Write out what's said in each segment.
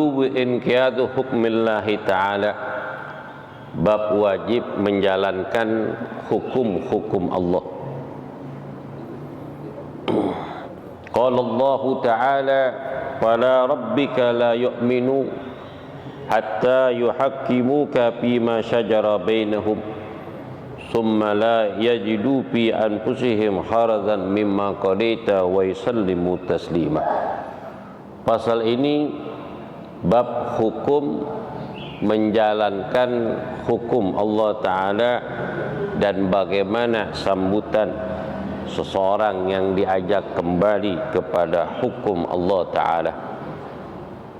wujubu inqiyadu hukmillahi ta'ala, bab wajib menjalankan hukum-hukum Allah. Qala Allah ta'ala, fala rabbika la yu'minu hatta yuhakkimuka fima syajara bainahum summa la yajidu fi anfusihim harajan mimma qadaita wa yusallimu taslima. Pasal ini bab hukum menjalankan hukum Allah Ta'ala dan bagaimana sambutan seseorang yang diajak kembali kepada hukum Allah Ta'ala,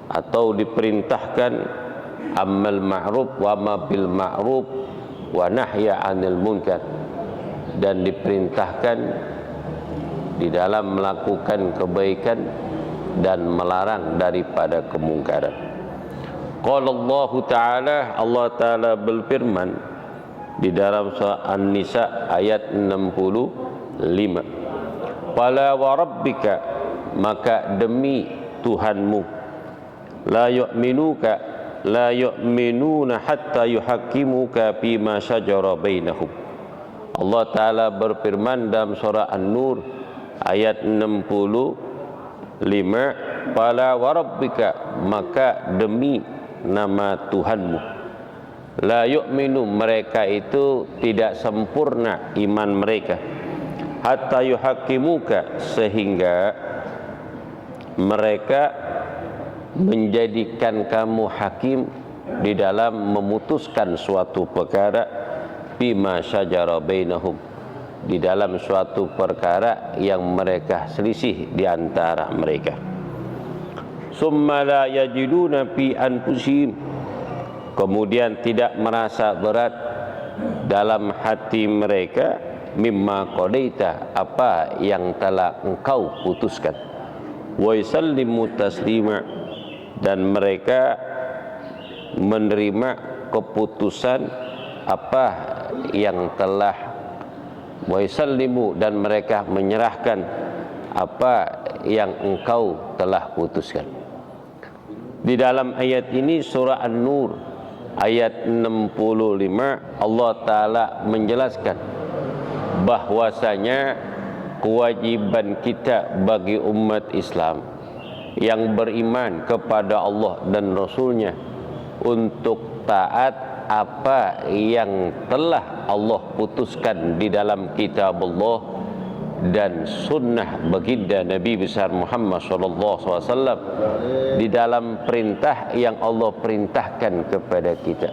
atau diperintahkan amal ma'ruf wa ma bil ma'ruf wa nahya 'anil munkar, dan diperintahkan di dalam melakukan kebaikan dan melarang daripada kemungkaran. Qala Allah Ta'ala, Allah Ta'ala berfirman di dalam surah An-Nisa ayat 65, fala wa rabbika, maka demi Tuhanmu, la yu'minuna hatta yuhakkimuka fima syajara bainahum. Allah Ta'ala berfirman dalam surah An-Nur ayat 65, fala wa rabbika, maka demi nama Tuhanmu, la yu'minu, mereka itu tidak sempurna iman mereka, hatta yuhakkimuka, sehingga mereka menjadikan kamu hakim di dalam memutuskan suatu perkara, bima syajara bainahum, di dalam suatu perkara yang mereka selisih di antara mereka. Summa la yajiduna fi anfusihim, kemudian tidak merasa berat dalam hati mereka, mimma qadaita, apa yang telah engkau putuskan, wa yusallimu taslima, dan mereka menerima keputusan apa yang telah, wa yusallimu, dan mereka menyerahkan apa yang engkau telah putuskan. Di dalam ayat ini surah An-Nur ayat 65, Allah Ta'ala menjelaskan bahwasanya kewajiban kita bagi umat Islam yang beriman kepada Allah dan Rasulnya untuk taat apa yang telah Allah putuskan di dalam kitab Allah dan sunnah baginda Nabi besar Muhammad SAW, di dalam perintah yang Allah perintahkan kepada kita.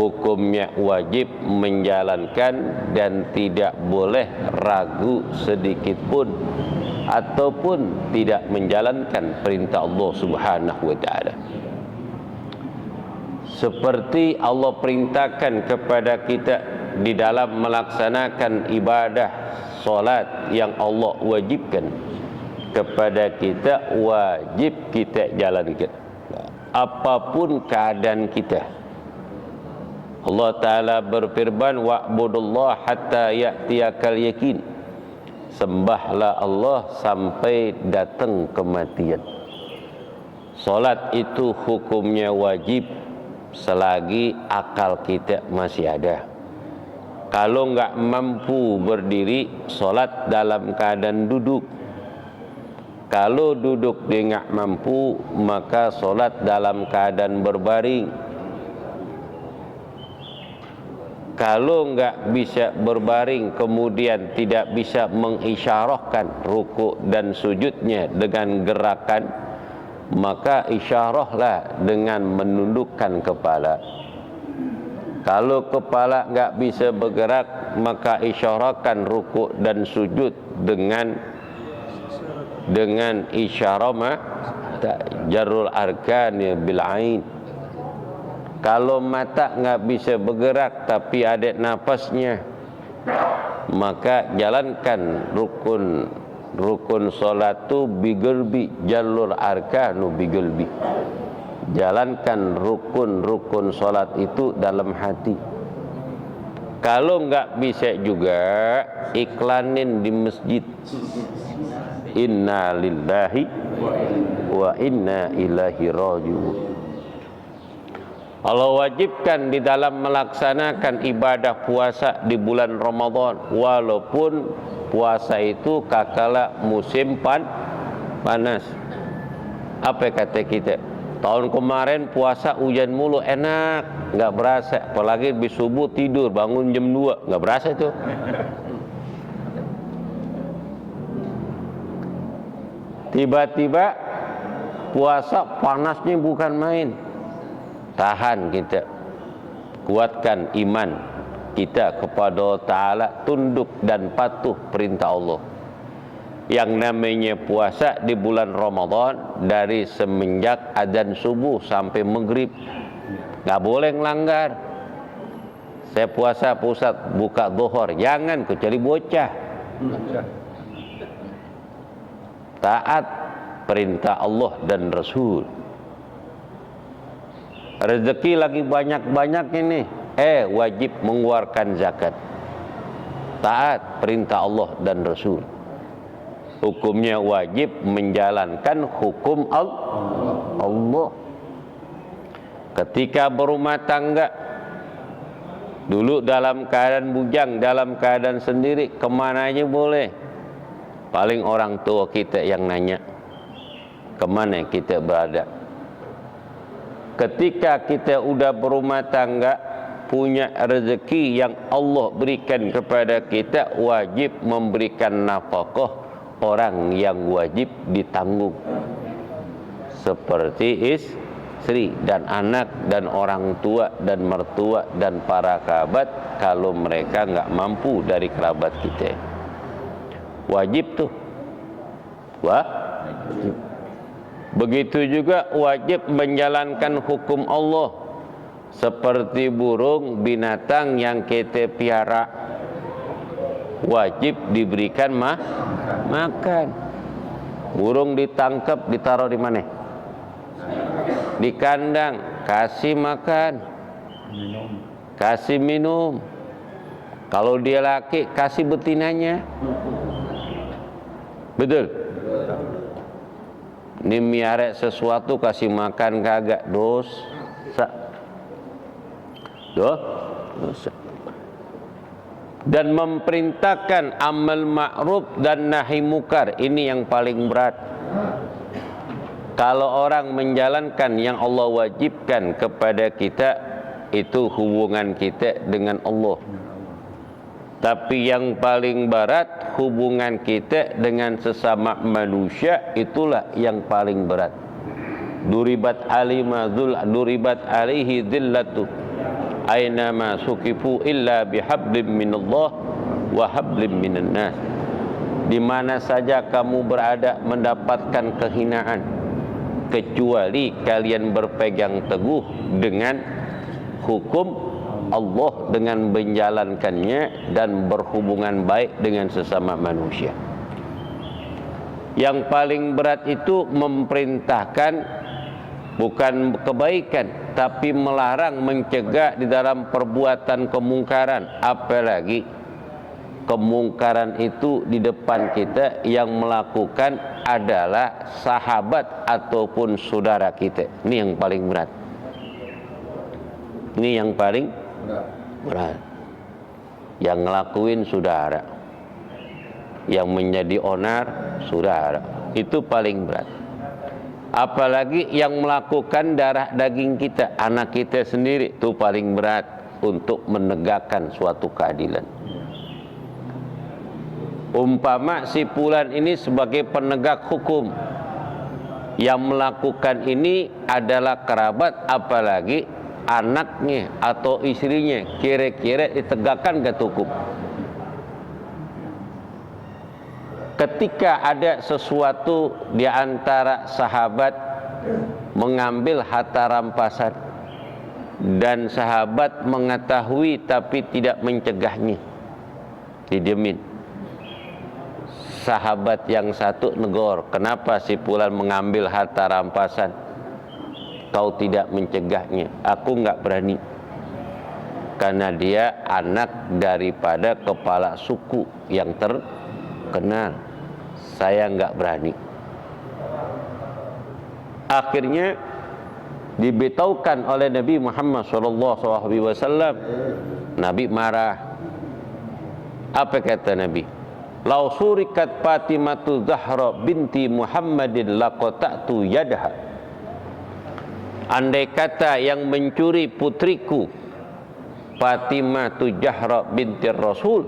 Hukumnya wajib menjalankan dan tidak boleh ragu sedikit pun ataupun tidak menjalankan perintah Allah Subhanahu wa Ta'ala. Seperti Allah perintahkan kepada kita di dalam melaksanakan ibadah solat yang Allah wajibkan kepada kita, wajib kita jalankan apapun keadaan kita. Allah Ta'ala berfirman, wa'budullah hatta ya'tiyakal yakin, sembahlah Allah sampai datang kematian. Solat itu hukumnya wajib selagi akal kita masih ada. Kalau enggak mampu berdiri, solat dalam keadaan duduk. Kalau duduk dia enggak mampu, maka solat dalam keadaan berbaring. Kalau enggak bisa berbaring, kemudian tidak bisa mengisyarahkan ruku' dan sujudnya dengan gerakan, maka isyarahlah dengan menundukkan kepala. Kalau kepala enggak bisa bergerak, maka isyarahkan ruku' dan sujud dengan isyarah jarul arkani bil ain. Kalau mata enggak bisa bergerak tapi ada nafasnya, maka jalankan rukun salat tu bigelbi jalur arkanu bigelbi. Jalankan rukun salat itu dalam hati. Kalau enggak bisa juga, iklanin di masjid. Inna lillahi wa inna ilaihi raji'un. Allah wajibkan di dalam melaksanakan ibadah puasa di bulan Ramadan, walaupun puasa itu kakala musim panas. Apa kata kita? Tahun kemarin puasa hujan mulu, enak, nggak berasa. Apalagi di subuh tidur, bangun jam 2, nggak berasa itu. Tiba-tiba puasa panasnya bukan main. Tahan kita, kuatkan iman kita kepada Allah Ta'ala, tunduk dan patuh perintah Allah. Yang namanya puasa di bulan Ramadan dari semenjak adzan subuh sampai maghrib, nggak boleh ngelanggar. Saya puasa pusat buka zuhur, jangan, kecuali bocah. Taat perintah Allah dan Rasul. Rezeki lagi banyak-banyak ini, wajib mengeluarkan zakat. Taat perintah Allah dan Rasul. Hukumnya wajib menjalankan hukum Allah. Ketika berumah tangga, dulu dalam keadaan bujang, dalam keadaan sendiri, kemana aja boleh. Paling orang tua kita yang nanya, kemana kita berada. Ketika kita udah berumah tangga, punya rezeki yang Allah berikan kepada kita, wajib memberikan nafkah orang yang wajib ditanggung, seperti istri dan anak dan orang tua dan mertua dan para kerabat kalau mereka nggak mampu dari kerabat kita. Wajib tuh. Wajib. Begitu juga wajib menjalankan hukum Allah, seperti burung, binatang yang kita piara, wajib diberikan makan. Burung ditangkap, ditaruh di mana? Di kandang, kasih makan, kasih minum. Kalau dia laki, kasih betinanya. Betul? Ini miara sesuatu kasih makan kagak, dosa. Dosa. Dan memerintahkan amal ma'ruf dan nahi mukar, ini yang paling berat. Kalau orang menjalankan yang Allah wajibkan kepada kita, itu hubungan kita dengan Allah. Tapi yang paling berat, hubungan kita dengan sesama manusia, itulah yang paling berat. Duribat alaihi dhillatu aina ma sukifu illa bihablim minallah wa hablim minan nas. Di mana saja kamu berada mendapatkan kehinaan, kecuali kalian berpegang teguh dengan hukum Allah, dengan menjalankannya dan berhubungan baik dengan sesama manusia. Yang paling berat itu memerintahkan bukan kebaikan, tapi melarang, mencegah di dalam perbuatan kemungkaran. Apalagi kemungkaran itu di depan kita yang melakukan adalah sahabat ataupun saudara kita. Ini yang paling berat. Ini yang paling berat. Yang ngelakuin saudara, yang menjadi onar saudara, itu paling berat. Apalagi yang melakukan darah daging kita, anak kita sendiri, itu paling berat untuk menegakkan suatu keadilan. Umpama si fulan ini sebagai penegak hukum, yang melakukan ini adalah kerabat, apalagi anaknya atau istrinya, kira-kira ditegakkan ke hukum. Ketika ada sesuatu di antara sahabat mengambil harta rampasan dan sahabat mengetahui tapi tidak mencegahnya, didiemin. Sahabat yang satu negor, kenapa si fulan mengambil harta rampasan? Kau tidak mencegahnya. Aku nggak berani, karena dia anak daripada kepala suku yang terkenal. saya nggak berani. Akhirnya diberitahukan oleh Nabi Muhammad SAW. Nabi marah. Apa kata Nabi? Lau surikat Fatimatu Zahra binti Muhammadin laqata'tu yadaha. Andai kata yang mencuri putriku Fatimatu Zahra binti Rasul,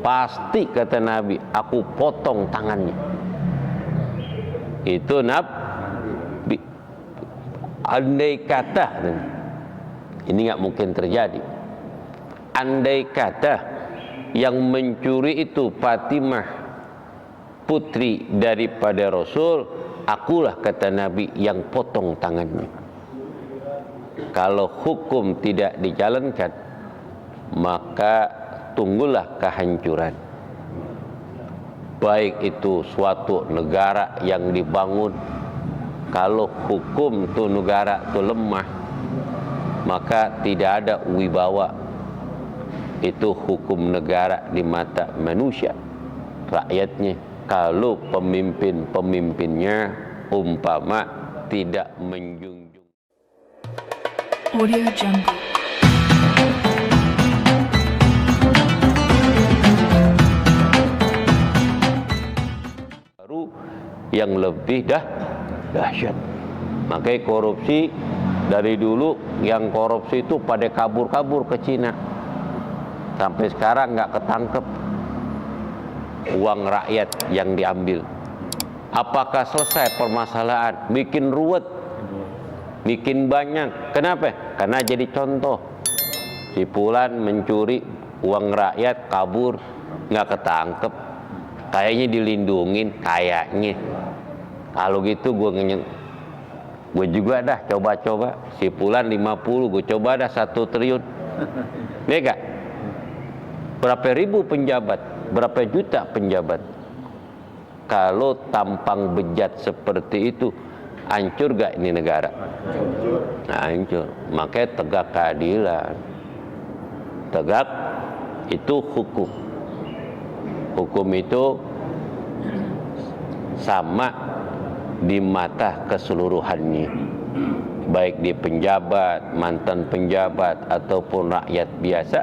pasti kata Nabi, aku potong tangannya. Itu Nabi. Andai kata, ini nggak mungkin terjadi. Andai kata yang mencuri itu Fatimah putri daripada Rasul, akulah kata Nabi yang potong tangannya. Kalau hukum tidak dijalankan, maka tunggulah kehancuran. Baik itu suatu negara yang dibangun, kalau hukum tu negara tu lemah, maka tidak ada wibawa. Itu hukum negara di mata manusia, rakyatnya. Kalau pemimpin-pemimpinnya umpama tidak menjunjung. Audio Jungle. Baru yang lebih dahsyat. Makanya korupsi dari dulu, yang korupsi itu pada kabur-kabur ke Cina. Sampai sekarang nggak ketangkep uang rakyat yang diambil. Apakah selesai permasalahan? Bikin ruwet, bikin banyak. Kenapa? Karena jadi contoh. Si Fulan mencuri uang rakyat, kabur, nggak ketangkep. Kayaknya dilindungin, kayaknya. Kalau gitu gue juga dah coba-coba. Si Fulan 50, gue coba dah 1 triliun. Mega. Berapa ribu penjabat, berapa juta penjabat. Kalau tampang bejat seperti itu, hancur gak ini negara? Nah, hancur. Makanya tegak keadilan. Tegak itu hukum. Hukum itu sama di mata keseluruhannya. Baik di penjabat, mantan penjabat, ataupun rakyat biasa,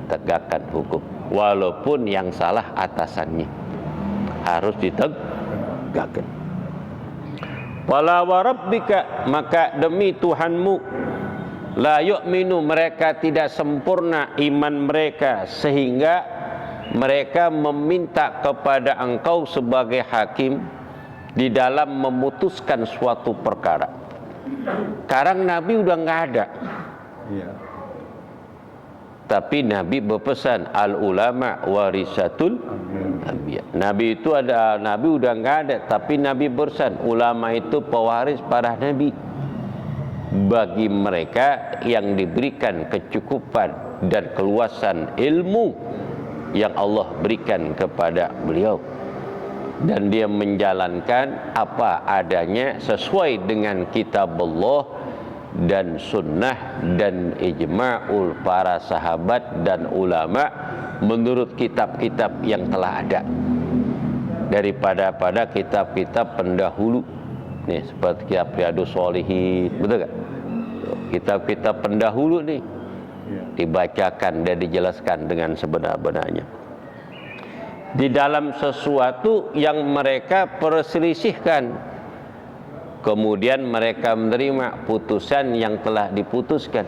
tegakkan hukum. Walaupun yang salah atasannya, harus ditegakkan. Wala wa rabbika, maka demi Tuhanmu, la yu'minu, mereka tidak sempurna iman mereka, sehingga mereka meminta kepada engkau sebagai hakim di dalam memutuskan suatu perkara. Sekarang Nabi udah nggak ada. Tapi Nabi berpesan, al ulama warisatul anbiya. Nabi itu ada, Nabi udah nggak ada, tapi Nabi berpesan, ulama itu pewaris para nabi. Bagi mereka yang diberikan kecukupan dan keluasan ilmu yang Allah berikan kepada beliau, dan dia menjalankan apa adanya sesuai dengan kitab Allah dan sunnah dan ijma'ul para sahabat dan ulama menurut kitab-kitab yang telah ada daripada pada kitab-kitab pendahulu nih, seperti kitab Riyadhus Shalihin, betul kan? Kitab-kitab pendahulu nih dibacakan dan dijelaskan dengan sebenar-benarnya. Di dalam sesuatu yang mereka perselisihkan, kemudian mereka menerima putusan yang telah diputuskan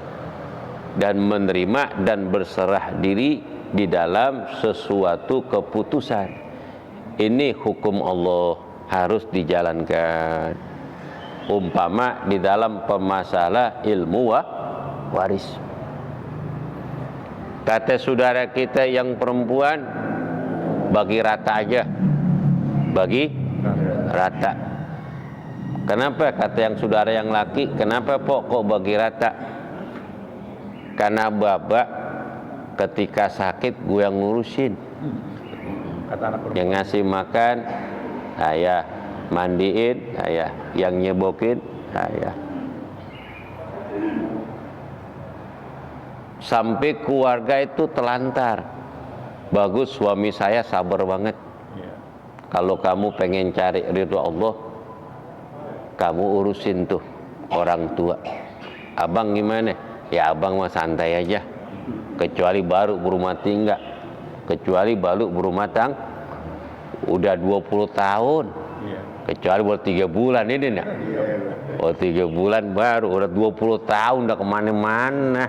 dan menerima dan berserah diri di dalam sesuatu keputusan. Ini hukum Allah, harus dijalankan. Umpama di dalam pemasalah ilmu waris, kata saudara kita yang perempuan, bagi rata aja, bagi rata. Kenapa kata yang saudara yang laki, kenapa kok bagi rata? Karena bapak ketika sakit gue yang ngurusin, yang ngasih makan saya, mandiin saya, yang nyebokin saya. Sampai keluarga itu telantar. Bagus suami saya sabar banget. kalau kamu pengen cari ridho Allah, kamu urusin tuh orang tua. Abang gimana? Ya abang mah santai aja, kecuali baru berumah tangga, kecuali baru berumah tangga udah 20 tahun, kecuali baru 3 bulan ini nih. Oh 3 bulan baru, udah 20 tahun udah kemana-mana.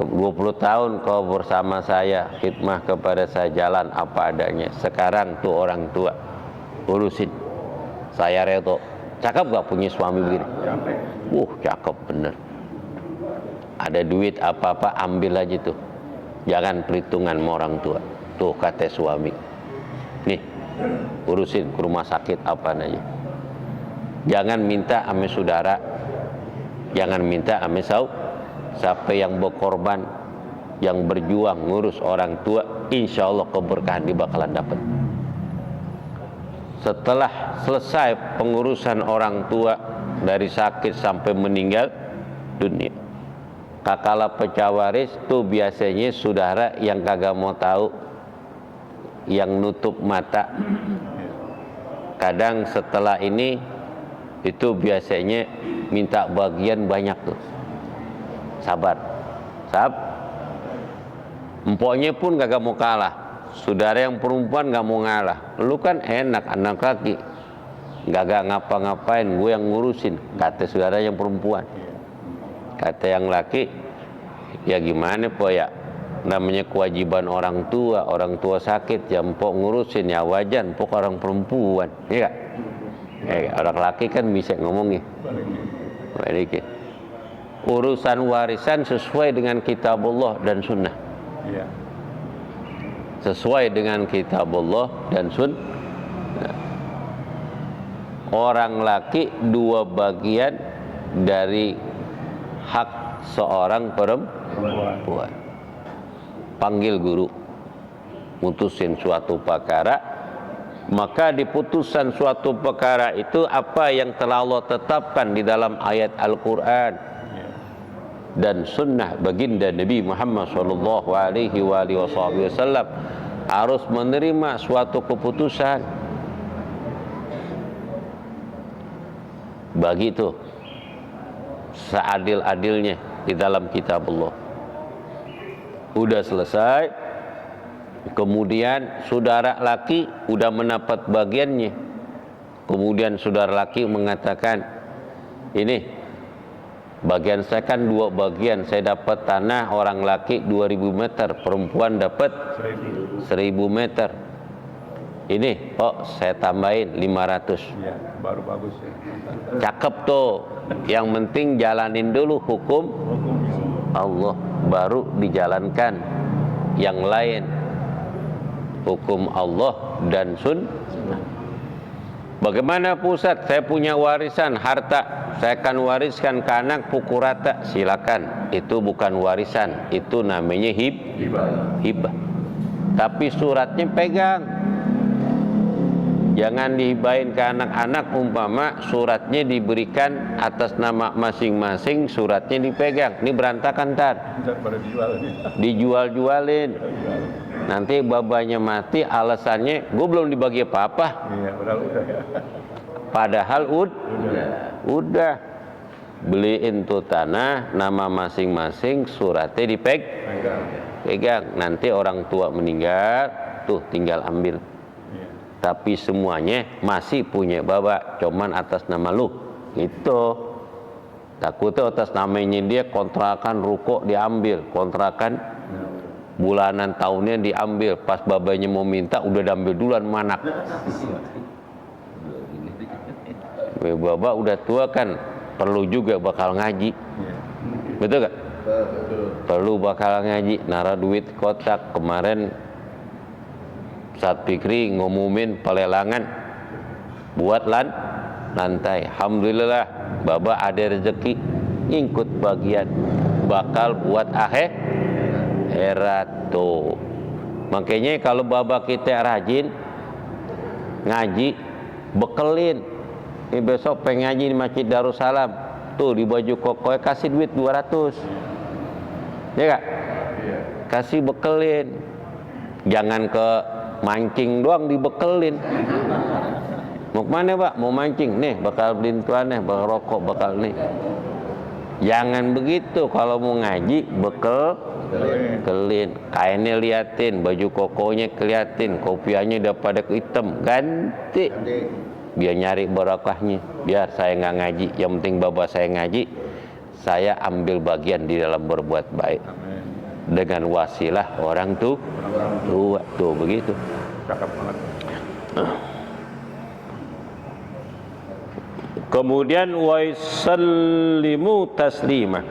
20 tahun kau bersama saya, khidmah kepada saya, jalan apa adanya. Sekarang tuh orang tua urusin. Saya reto. Cakep gak punya suami begini? Cakep bener. Ada duit apa-apa ambil aja tuh. Jangan perhitungan sama orang tua. Tuh kata suami. Nih, urusin ke rumah sakit apa aja. Jangan minta ame saudara. Jangan minta ame siapa yang berkorban, yang berjuang ngurus orang tua, insya Allah keberkahan di bakalan dapat. Setelah selesai pengurusan orang tua dari sakit sampai meninggal dunia, kakala pecah waris tuh biasanya saudara yang kagak mau tahu, yang nutup mata. Kadang setelah ini itu biasanya minta bagian banyak tuh. Sabar, empoknya pun kagak mau kalah. Saudara yang perempuan gak mau ngalah. Lu kan enak anak laki, gak ngapa-ngapain, gue yang ngurusin, kata saudara yang perempuan. Kata yang laki, ya gimana po ya, namanya kewajiban orang tua sakit, ya empok ngurusin, ya wajar empok orang perempuan, iya gak? Orang laki kan bisa ngomongnya. Baik. Urusan warisan sesuai dengan kitab Allah dan sunnah. Sesuai dengan kitab Allah dan sunnah. Orang laki 2 bagian dari hak seorang perempuan. Panggil guru, mutusin suatu perkara, maka di putusan suatu perkara itu apa yang telah Allah tetapkan di dalam ayat Al-Quran dan sunnah baginda Nabi Muhammad SAW, harus menerima suatu keputusan. Begitu seadil-adilnya di dalam kitab Allah. Udah selesai, kemudian saudara laki udah mendapat bagiannya. Kemudian saudara laki mengatakan, ini bagian saya kan 2 bagian, saya dapat tanah orang laki 2000 meter, perempuan dapat 1000 meter. Ini, saya tambahin 500. Ya, baru bagus ya. Cakep tuh. Yang penting jalanin dulu hukum Allah, baru dijalankan yang lain. Hukum Allah dan sunnah. Bagaimana pusat? Saya punya warisan harta, saya akan wariskan ke anak pukul rata. Silakan, itu bukan warisan, itu namanya hibah. Tapi suratnya pegang. Jangan dihibahin ke anak-anak, umpama suratnya diberikan atas nama masing-masing, suratnya dipegang. Ini berantakan ntar. Dijual-jualin. Nanti babanya mati, alasannya gue belum dibagi apa-apa. Padahal udah beliin tuh tanah, nama masing-masing, suratnya dipegang. Nanti orang tua meninggal, tuh tinggal ambil. Tapi semuanya masih punya baba, cuman atas nama lu. Gitu. Takutnya atas namanya dia kontrakan ruko diambil, kontrakan bulanan tahunnya diambil, pas babanya mau minta udah diambil duluan manak. Baba udah tua kan, perlu juga bakal ngaji. Betul gak? Perlu bakal ngaji, nara duit kotak. Kemarin Ustadz Fikri ngumumin pelelangan buat lantai. Alhamdulillah baba ada rezeki, ngikut bagian bakal buat akhirat tuh. Makanya kalau baba kita rajin ngaji, bekelin. Ini besok pengen ngaji di Masjid Darussalam, tuh di baju koko kasih duit 200. Ya gak? Kasih bekelin. Jangan ke mancing doang dibekelin. Mau kemana Pak? Mau mancing. Nih bakal beliin tuan nih, bakal rokok, bakal nih. Jangan begitu, kalau mau ngaji bekelin. Kainnya liatin, baju kokonya keliatin, kopiahnya udah pada hitam, ganti. Biar nyari barokahnya. Biar saya nggak ngaji, yang penting bapak saya ngaji, saya ambil bagian di dalam berbuat baik. Dengan wasilah orang tua begitu. Cakep banget. Kemudian wa yusallimu taslima.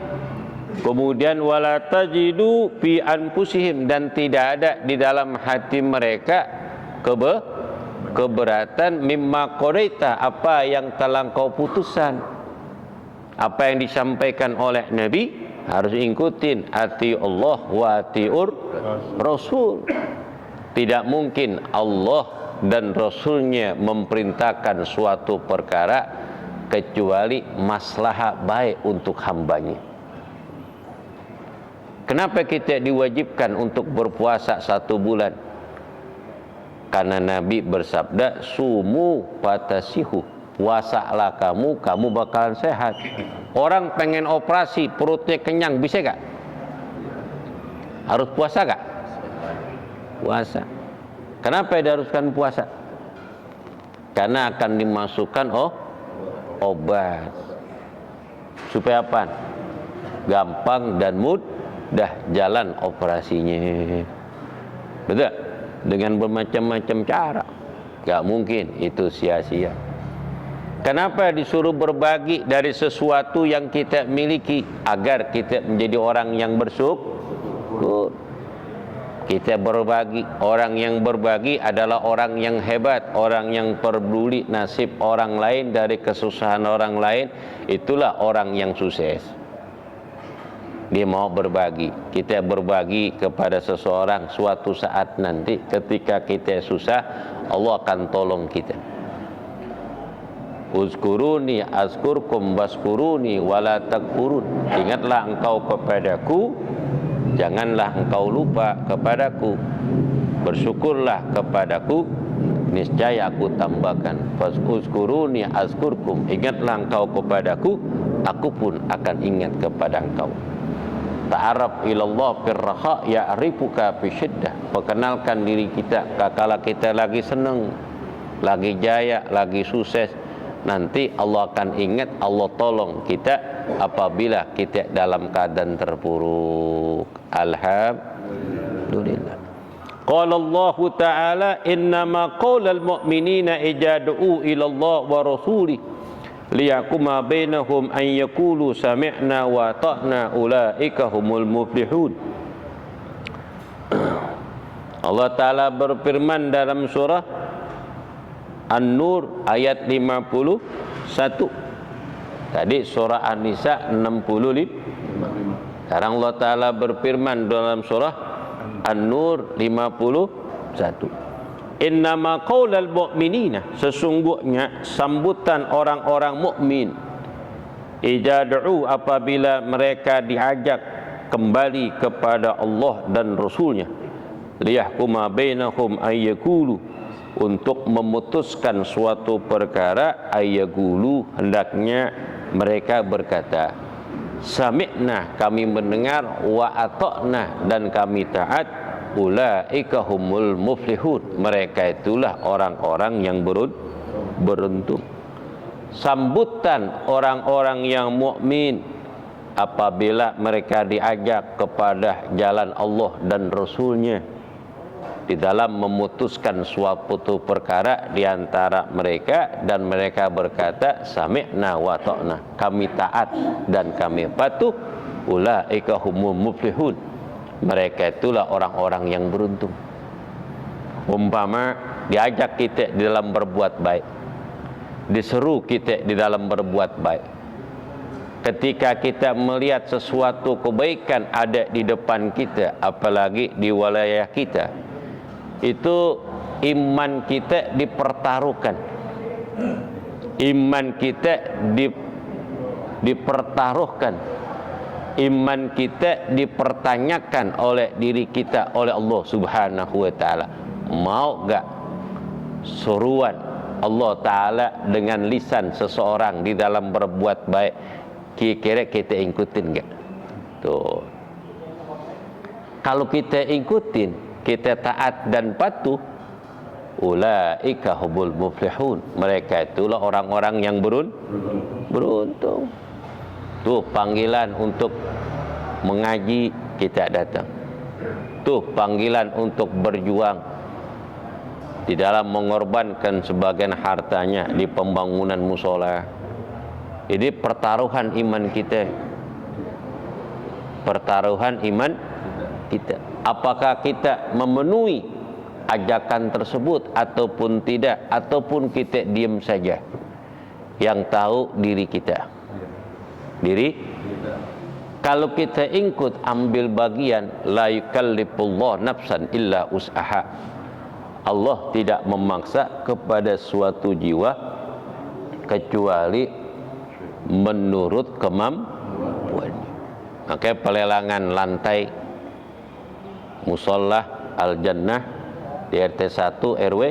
Kemudian wala tajidu fi anfusihim, dan tidak ada di dalam hati mereka keberatan mimma qadaita, apa yang telah kau putuskan. Apa yang disampaikan oleh Nabi harus ikutin, ati Allah wa atiur Rasul. Tidak mungkin Allah dan Rasulnya memerintahkan suatu perkara kecuali maslahat baik untuk hambanya. Kenapa kita diwajibkan untuk berpuasa 1 bulan? Karena Nabi bersabda, sumu fatasihu, puasalah kamu bakalan sehat. Orang pengen operasi, perutnya kenyang, bisa gak? Harus puasa gak? Puasa. Kenapa diharuskan puasa? Karena akan dimasukkan obat. Supaya apa? Gampang dan mudah jalan operasinya. Betul? Dengan bermacam-macam cara. Gak mungkin itu sia-sia. Kenapa disuruh berbagi dari sesuatu yang kita miliki? Agar kita menjadi orang yang bersyukur. Kita berbagi. Orang yang berbagi adalah orang yang hebat, orang yang peduli nasib orang lain dari kesusahan orang lain. Itulah orang yang sukses. Dia mau berbagi. Kita berbagi kepada seseorang, suatu saat nanti ketika kita susah, Allah akan tolong kita. Uzkuruni azkurkum waskuruni wala takfurun. Ingatlah engkau kepadaku, janganlah engkau lupa kepadaku. Bersyukurlah kepadaku, niscaya aku tambahkan. Uzkuruni azkurkum. Ingatlah engkau kepadaku, aku pun akan ingat kepada engkau. Ta'arraf ilallah firraha ya'rifuka fisyiddah. Perkenalkan diri kita kala kita lagi senang, lagi jaya, lagi sukses. Nanti Allah akan ingat, Allah tolong kita apabila kita dalam keadaan terpuruk. Alhamdulillah. Qala Allah Ta'ala, innama qaulal mu'minina ijad'u ila Allah wa rasulih liyakuma bainahum an yaqulu sami'na wa ta'na ulaika humul muflihun. Allah Ta'ala berfirman dalam surah An-Nur ayat 51. Tadi surah An-Nisa 65. Sekarang Allah Ta'ala berfirman dalam surah An-Nur 51. Innama qaulal mu'minina, sesungguhnya sambutan orang-orang mukmin, ijad'u, apabila mereka diajak kembali kepada Allah dan Rasulnya, liyahkuma bainahum ayyakulu, untuk memutuskan suatu perkara, ayyakulu, hendaknya mereka berkata, sami'na, kami mendengar, wa ata'na, dan kami taat, ulaika humul muflihun, mereka itulah orang-orang yang beruntung. Sambutan orang-orang yang mukmin apabila mereka diajak kepada jalan Allah dan Rasulnya di dalam memutuskan suatu perkara di antara mereka, dan mereka berkata sami'na wa ta'na, kami taat dan kami patuh, ulaika humul muflihun, mereka itulah orang-orang yang beruntung. Umpama diajak kita di dalam berbuat baik, diseru kita di dalam berbuat baik, ketika kita melihat sesuatu kebaikan ada di depan kita, apalagi di wilayah kita, itu iman kita dipertaruhkan. Iman kita dipertaruhkan. Iman kita dipertanyakan oleh diri kita oleh Allah Subhanahu wa taala. mau gak suruhan Allah Ta'ala dengan lisan seseorang di dalam berbuat baik, kira-kira kita ikutin gak? Tuh. Kalau kita ikutin, kita taat dan patuh, ulaika hubul muflihun, mereka itulah orang-orang yang beruntung. Tuh panggilan untuk mengaji, kita datang. Tuh panggilan untuk berjuang di dalam mengorbankan sebagian hartanya di pembangunan musola. Ini pertaruhan iman kita. Pertaruhan iman kita. Apakah kita memenuhi ajakan tersebut ataupun tidak, ataupun kita diam saja. Yang tahu diri kita. Kalau kita ikut ambil bagian, la yukallifullah nafsan illa us'aha. Allah tidak memaksa kepada suatu jiwa kecuali menurut kemampuannya. Makanya pelelangan lantai musola Al-Jannah di RT 1 RW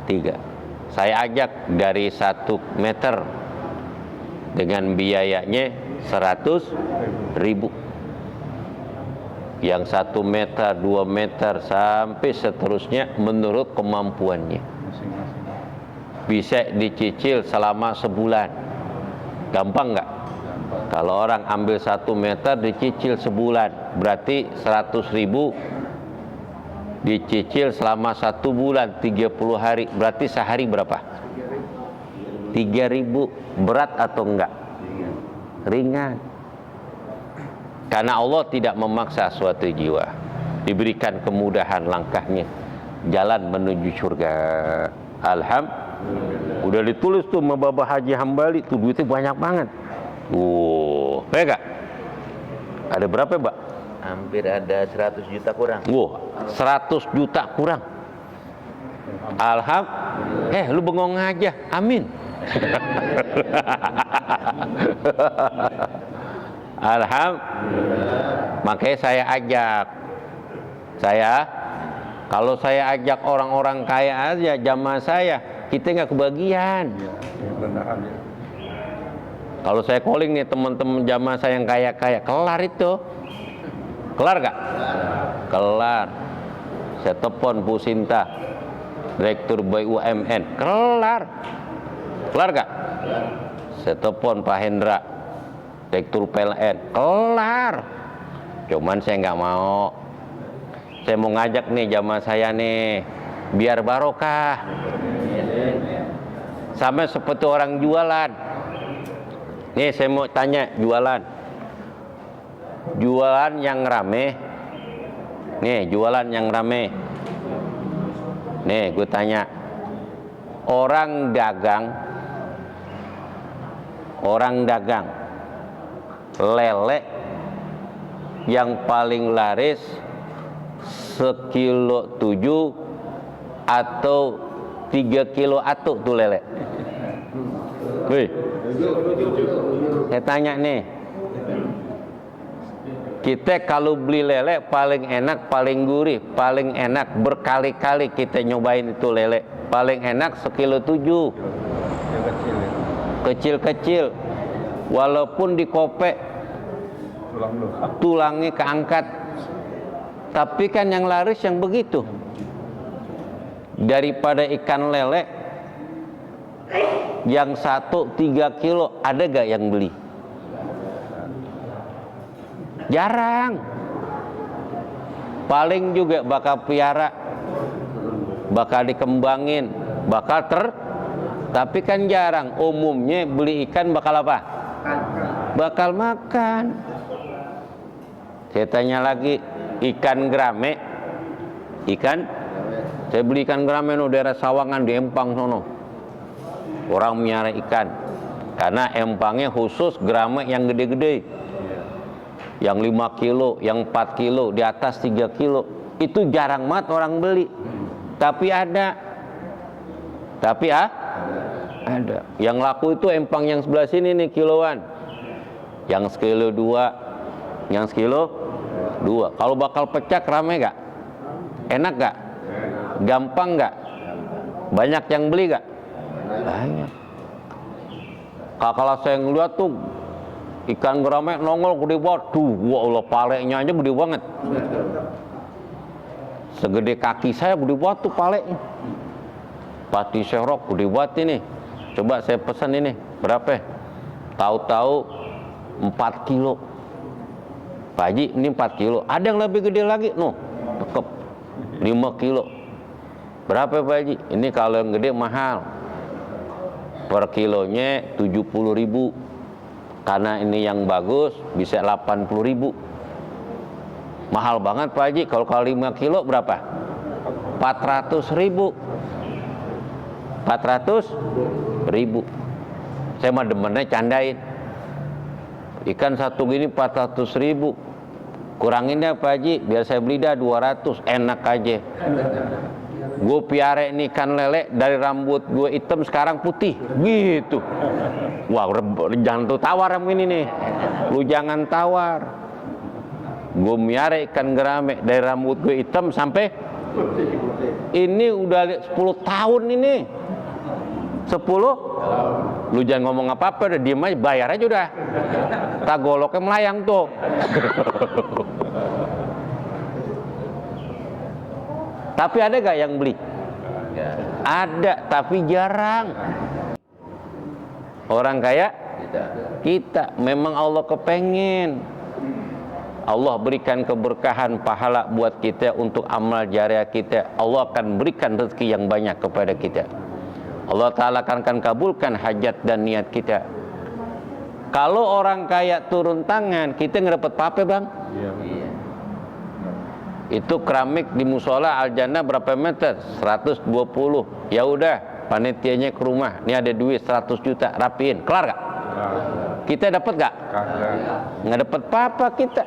3. Saya ajak dari 1 meter dengan biayanya 100.000. Yang 1 meter, 2 meter sampai seterusnya menurut kemampuannya. Bisa dicicil selama sebulan. Gampang nggak? Kalau orang ambil 1 meter dicicil sebulan, berarti 100.000 dicicil selama 1 bulan, 30 hari, berarti sehari berapa? 3.000. Berat atau enggak? Ringan. Karena Allah tidak memaksa suatu jiwa, diberikan kemudahan langkahnya, jalan menuju surga. Alhamdulillah. Udah ditulis tuh sama Bapak Haji Hambali, tuh duitnya banyak banget. Baik gak? Ada berapa, Mbak? Hampir ada 100 juta kurang. 100 juta kurang. Alhamdulillah. Lu bengong aja. Amin. Alhamdulillah. Makanya saya ajak. Kalau saya ajak orang-orang kaya aja, jamaah saya, kita nggak kebagian. Kalau saya calling nih teman-teman jamaah saya yang kaya-kaya, kelar itu. Kelar gak? Kelar. Saya telepon Bu Sinta, Direktur BUMN, kelar. Kelar gak? Saya telepon Pak Hendra, Direktur PLN, kelar. Cuman saya nggak mau. Saya mau ngajak nih jamaah saya nih, biar barokah. Sama seperti orang jualan. Nih saya mau tanya, jualan yang rame. Nih jualan yang rame. Nih gue tanya, orang dagang lele yang paling laris 1,7 kilo atau 3 kilo atuk tuh lele. Wih, saya tanya nih, kita kalau beli lele paling enak, paling gurih, paling enak, berkali-kali kita nyobain itu lele, paling enak 1,7 kilo. Kecil-kecil, walaupun dikopek tulangnya keangkat, tapi kan yang laris yang begitu. Daripada ikan lele yang 1 3 kilo, ada gak yang beli? Jarang. Paling juga bakal piara, bakal dikembangin, tapi kan jarang. Umumnya beli ikan bakal apa? Bakal makan. Saya tanya lagi, ikan gerame, saya beli ikan gerame no daerah Sawangan di Empang sono. Orang miara ikan, karena empangnya khusus gerame yang gede-gede, yang 5 kilo, yang 4 kilo, di atas 3 kilo. Itu jarang banget orang beli. Tapi ada. Ada. Yang laku itu empang yang sebelah sini nih kiloan. Yang 1,2 kilo, yang 1,2 kilo. Kalau bakal pecah rame gak? Enak gak? Gampang nggak? Banyak yang beli nggak? Banyak. Kalau saya ngeliat tuh ikan gurame nongol gede banget, tuh, wah Allah, palenya aja gede banget. Segede kaki saya gede banget tuh palenya. Pati serok gede banget ini. Coba saya pesan ini, berapa? Tahu-tahu 4 kilo. Pak Haji, ini 4 kilo. Ada yang lebih gede lagi, no, cakep, 5 kilo. Berapa Pak Haji? Ini kalau yang gede mahal. Per kilonya 70.000. Karena ini yang bagus bisa 80.000. Mahal banget Pak Haji. Kalau 5 kilo berapa? 400.000. 400.000. Saya mah demennya candain. Ikan satu gini 400.000. Kuranginnya Pak Haji, biar saya beli dah 200. Enak aja. Gue piara ini ikan lele dari rambut gue hitam sekarang putih gitu. Wah, jangan tuh tawar yang ini nih. Lu jangan tawar. Gue miara ikan gerame dari rambut gue hitam sampai ini udah 10 tahun ini. 10? Lu jangan ngomong apa-apa, udah diem aja, bayar aja udah. Tagoloknya melayang tuh. Tapi ada gak yang beli? Ada, tapi jarang. Orang kaya? Kita. Memang Allah kepengen. Allah berikan keberkahan pahala buat kita untuk amal jariah kita. Allah akan berikan rezeki yang banyak kepada kita. Allah Ta'ala akan kabulkan hajat dan niat kita. Kalau orang kaya turun tangan, kita ngedapat apa bang? Iya. Itu keramik di musola Al-Jannah berapa meter? 120. Ya udah, panitianya ke rumah. Ini ada duit 100 juta, rapiin. Kelar gak? Kita dapat gak? Nggak dapat apa-apa kita.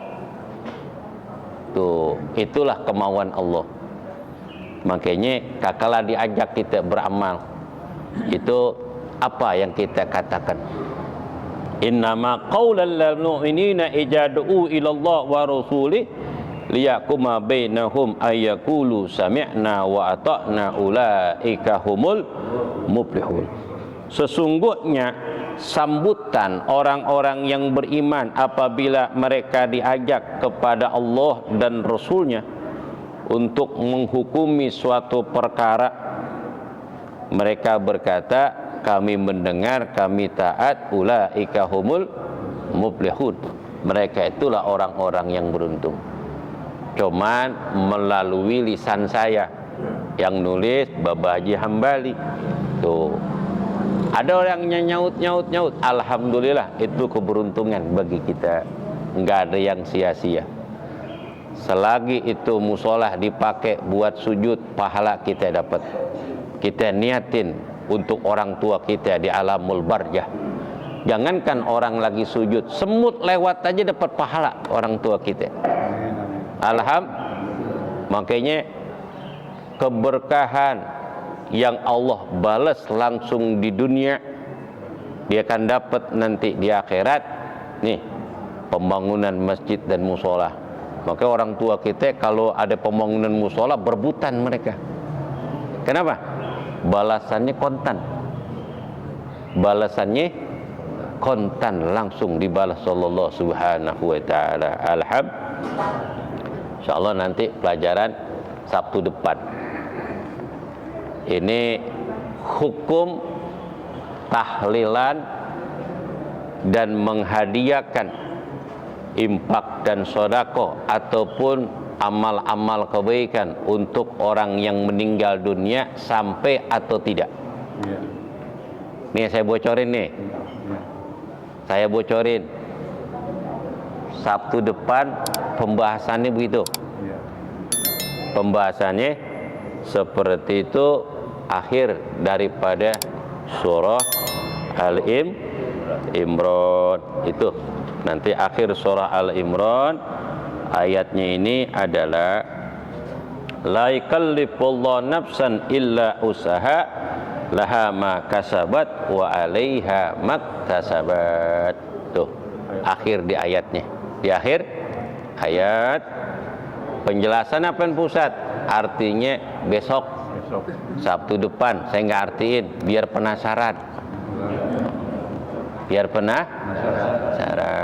Tuh, itulah kemauan Allah. Makanya kakala diajak kita beramal. Itu apa yang kita katakan? Innama qaulal lil mu'minina ijad'u ila Allah wa rasulih liyaquma bainahum ayyaqulu sami'na wa ata'na ulaika humul muflihun. Sesungguhnya sambutan orang-orang yang beriman apabila mereka diajak kepada Allah dan Rasulnya untuk menghukumi suatu perkara, mereka berkata, kami mendengar, kami taat, ulaika humul muflihun. Mereka itulah orang-orang yang beruntung. Cuman melalui lisan saya yang nulis Bapak Haji Hambali. Tuh. Ada orang yang nyaut. Alhamdulillah, itu keberuntungan bagi kita. Enggak ada yang sia-sia. Selagi itu musolah dipakai buat sujud, pahala kita dapat. Kita niatin untuk orang tua kita di alamul barzah. Jangankan orang lagi sujud, semut lewat aja dapat pahala orang tua kita. Makanya keberkahan yang Allah balas langsung di dunia, dia akan dapat nanti di akhirat. Nih, pembangunan masjid dan musola. Maka orang tua kita kalau ada pembangunan musola berebutan mereka. Kenapa? Balasannya kontan. Balasannya kontan, langsung dibalas Allah Subhanahu wa taala. Insyaallah nanti pelajaran Sabtu depan. Ini hukum tahlilan dan menghadiahkan infak dan sedekah ataupun amal-amal kebaikan untuk orang yang meninggal dunia sampai atau tidak. Nih saya bocorin nih. Saya bocorin. Sabtu depan pembahasannya begitu. Pembahasannya seperti itu, akhir daripada surah Al-Imran itu. Nanti akhir surah Al-Imran ayatnya ini adalah la yukallifullahu nafsan illa usaha laha ma kasabat wa 'alaiha maktasabat. Tuh, akhir di ayatnya. Di akhir ayat penjelasan apa yang pusat? Artinya besok Sabtu depan. Saya nggak artiin, biar penasaran. Biar penasaran.